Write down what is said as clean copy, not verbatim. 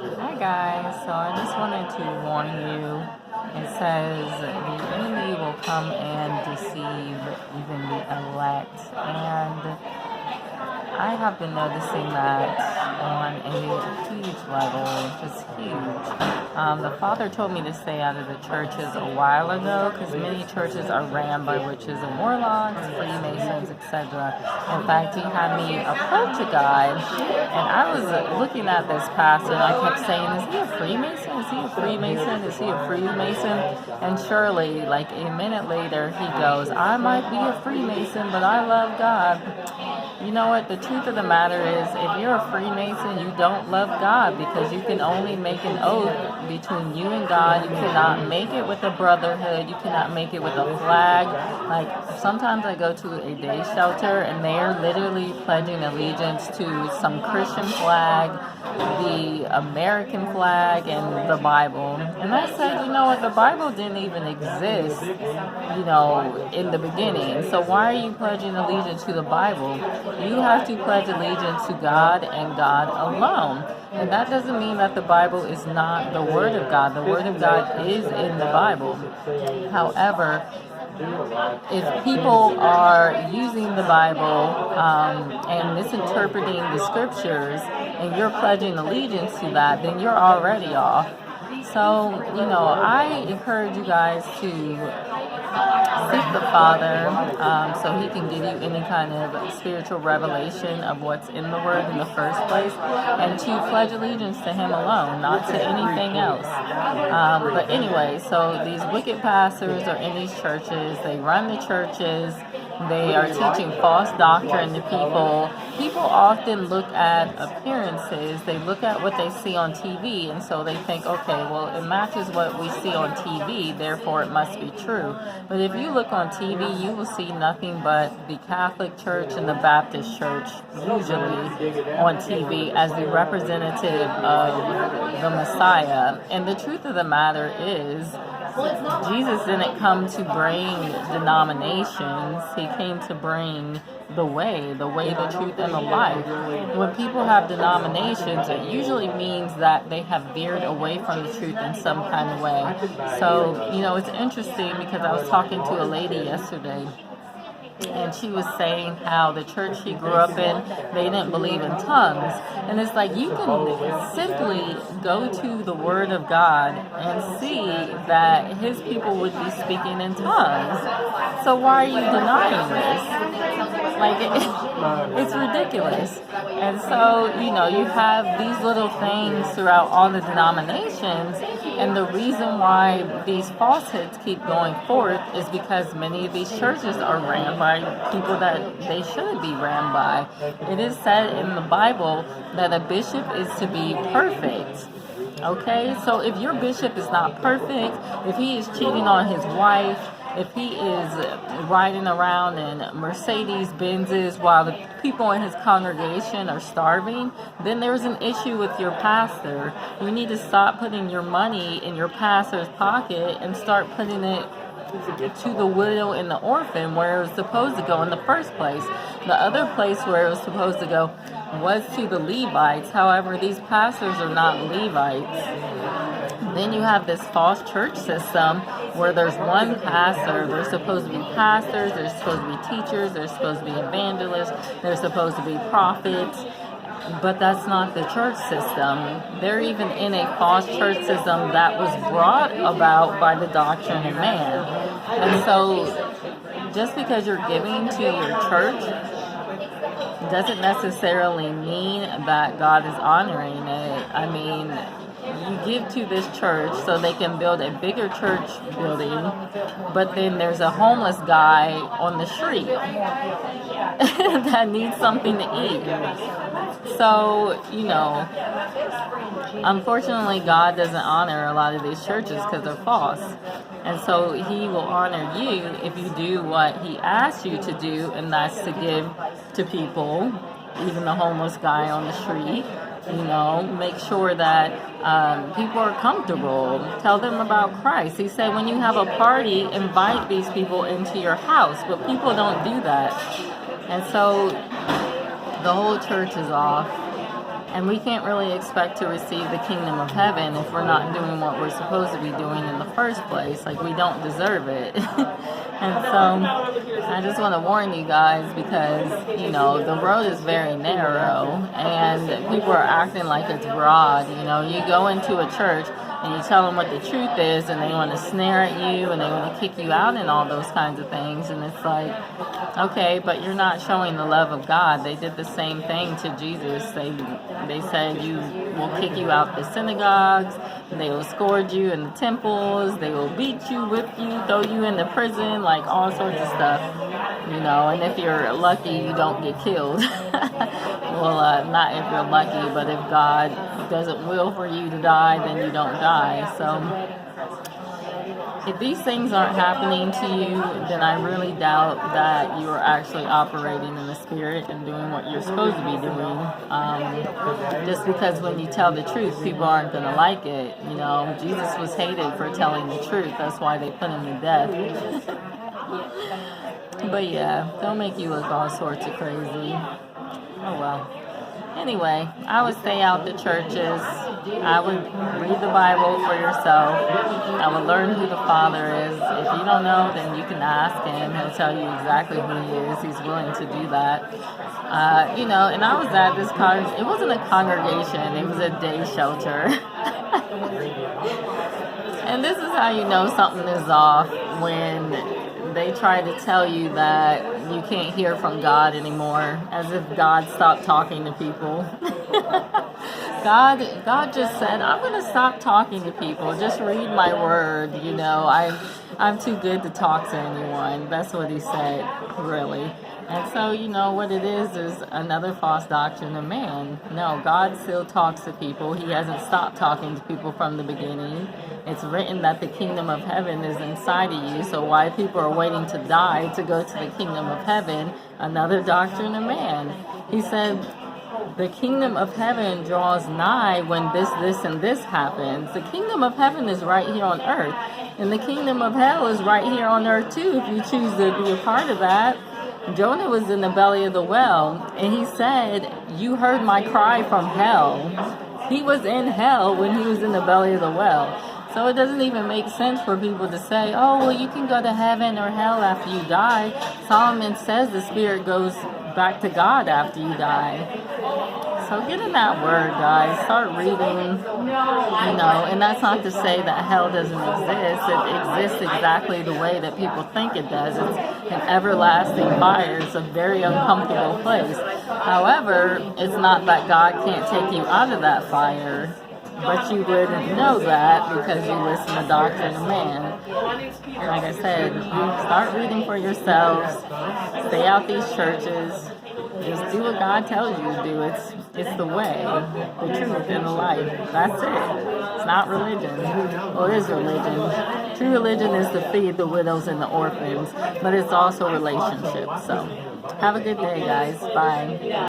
Hi guys, so I just wanted to warn you. It says the enemy will come and deceive even the elect, and I have been noticing that on a huge level, just huge. The Father told me to stay out of the churches a while ago because many churches are ran by witches and warlocks, Freemasons, etc. In fact, he had me approach a guy, and I was looking at this pastor, and I kept saying, "Is he a Freemason? Is he a Freemason? Is he a Freemason?" And surely, like a minute later, he goes, "I might be a Freemason, but I love God." You know what? The truth of the matter is, if you're a Freemason, you don't love God because you can only make an oath between you and God. You cannot make it with a brotherhood. You cannot make it with a flag. Like, sometimes I go to a day shelter and they are literally pledging allegiance to some Christian flag, the American flag, and the Bible. And I said, you know what? The Bible didn't even exist, in the beginning. So why are you pledging allegiance to the Bible? You have to pledge allegiance to God and God alone. And that doesn't mean that the Bible is not the Word of God. The Word of God is in the Bible. However, if people are using the Bible and misinterpreting the scriptures and you're pledging allegiance to that, then you're already off. So, I encourage you guys to seek the Father so He can give you any kind of spiritual revelation of what's in the Word in the first place, and to pledge allegiance to Him alone, not to anything else. But anyway, so these wicked pastors are in these churches, they run the churches, they are teaching false doctrine to people. People often look at appearances, they look at what they see on TV, and so they think, okay, well, it matches what we see on TV, therefore it must be true. But if you look on TV, you will see nothing but the Catholic Church and the Baptist Church, usually on TV, as the representative of the Messiah. And the truth of the matter is, Jesus didn't come to bring denominations. He came to bring the way, the truth, and the life. When people have denominations, it usually means that they have veered away from the truth in some kind of way. So, it's interesting because I was talking to a lady yesterday, and she was saying how the church she grew up in, they didn't believe in tongues. And it's like, you can simply go to the Word of God and see that His people would be speaking in tongues. So why are you denying this? Like, it's ridiculous. And so, you have these little things throughout all the denominations, and the reason why these falsehoods keep going forth is because many of these churches are ran by people that they shouldn't be ran by. It is said in the Bible that a bishop is to be perfect. Okay, so if your bishop is not perfect, if he is cheating on his wife, if he is riding around in Mercedes Benzes while the people in his congregation are starving, then there's an issue with your pastor. You need to stop putting your money in your pastor's pocket and start putting it to the widow and the orphan where it was supposed to go in the first place. The other place where it was supposed to go was to the Levites. However, these pastors are not Levites. Then you have this false church system where there's one pastor. There's supposed to be pastors, there's supposed to be teachers, there's supposed to be evangelists, there's supposed to be prophets. But that's not the church system. They're even in a false church system that was brought about by the doctrine of man. And so, just because you're giving to your church doesn't necessarily mean that God is honoring it. I mean, you give to this church so they can build a bigger church building, but then there's a homeless guy on the street that needs something to eat. So, unfortunately, God doesn't honor a lot of these churches because they're false. And so He will honor you if you do what He asks you to do, and that's to give to people, even the homeless guy on the street. Make sure that people are comfortable. Tell them about Christ. He said when you have a party, invite these people into your house, but people don't do that. And so the whole church is off. And we can't really expect to receive the kingdom of heaven if we're not doing what we're supposed to be doing in the first place. Like, we don't deserve it. And so I just want to warn you guys, because, you know, the road is very narrow and people are acting like it's broad. You know, you go into a church and you tell them what the truth is, and they want to snare at you and they want to kick you out and all those kinds of things. And it's like, okay, but you're not showing the love of God. They did the same thing to Jesus. They said, you will kick you out the synagogues, they will scourge you in the temples, they will beat you, whip you, throw you into prison, like all sorts of stuff, you know. And if you're lucky, you don't get killed. Well, not if you're lucky, but if God doesn't will for you to die, then you don't die. So if these things aren't happening to you, then I really doubt that you are actually operating in the Spirit and doing what you're supposed to be doing. Just because when you tell the truth, people aren't going to like it. You know, Jesus was hated for telling the truth. That's why they put him to death. But yeah, don't make you look all sorts of crazy. Oh well. Anyway, I would stay out the churches. I would read the Bible for yourself. I would learn who the Father is. If you don't know, then you can ask him. He'll tell you exactly who he is. He's willing to do that. You know, and I was at this it wasn't a congregation. It was a day shelter. And this is how you know something is off, when they try to tell you that you can't hear from God anymore, as if God stopped talking to people. God just said, I'm going to stop talking to people. Just read my word. You know, I'm too good to talk to anyone. That's what he said, really. And so, you know, what it is another false doctrine of man. No, God still talks to people. He hasn't stopped talking to people from the beginning. It's written that the kingdom of heaven is inside of you. So why people are waiting to die to go to the kingdom of heaven? Another doctrine of man. He said, the kingdom of heaven draws nigh when this, and this happens. The kingdom of heaven is right here on earth. And the kingdom of hell is right here on earth too, if you choose to be a part of that. Jonah was in the belly of the well, and he said, you heard my cry from hell. He was in hell when he was in the belly of the well. So it doesn't even make sense for people to say, oh, well, you can go to heaven or hell after you die. Solomon says the spirit goes back to God after you die. So get in that word, guys. Start reading, you know, and that's not to say that hell doesn't exist. It exists exactly the way that people think it does. It's an everlasting fire. It's a very uncomfortable place. However, it's not that God can't take you out of that fire, but you wouldn't know that because you listen to doctrine of man. Like I said, start reading for yourselves. Stay out these churches. Just do what God tells you to do. It's the way, the truth, and the life. That's it. It's not religion. Well, it is religion. True religion is to feed the widows and the orphans, but it's also relationships. So have a good day, guys. Bye.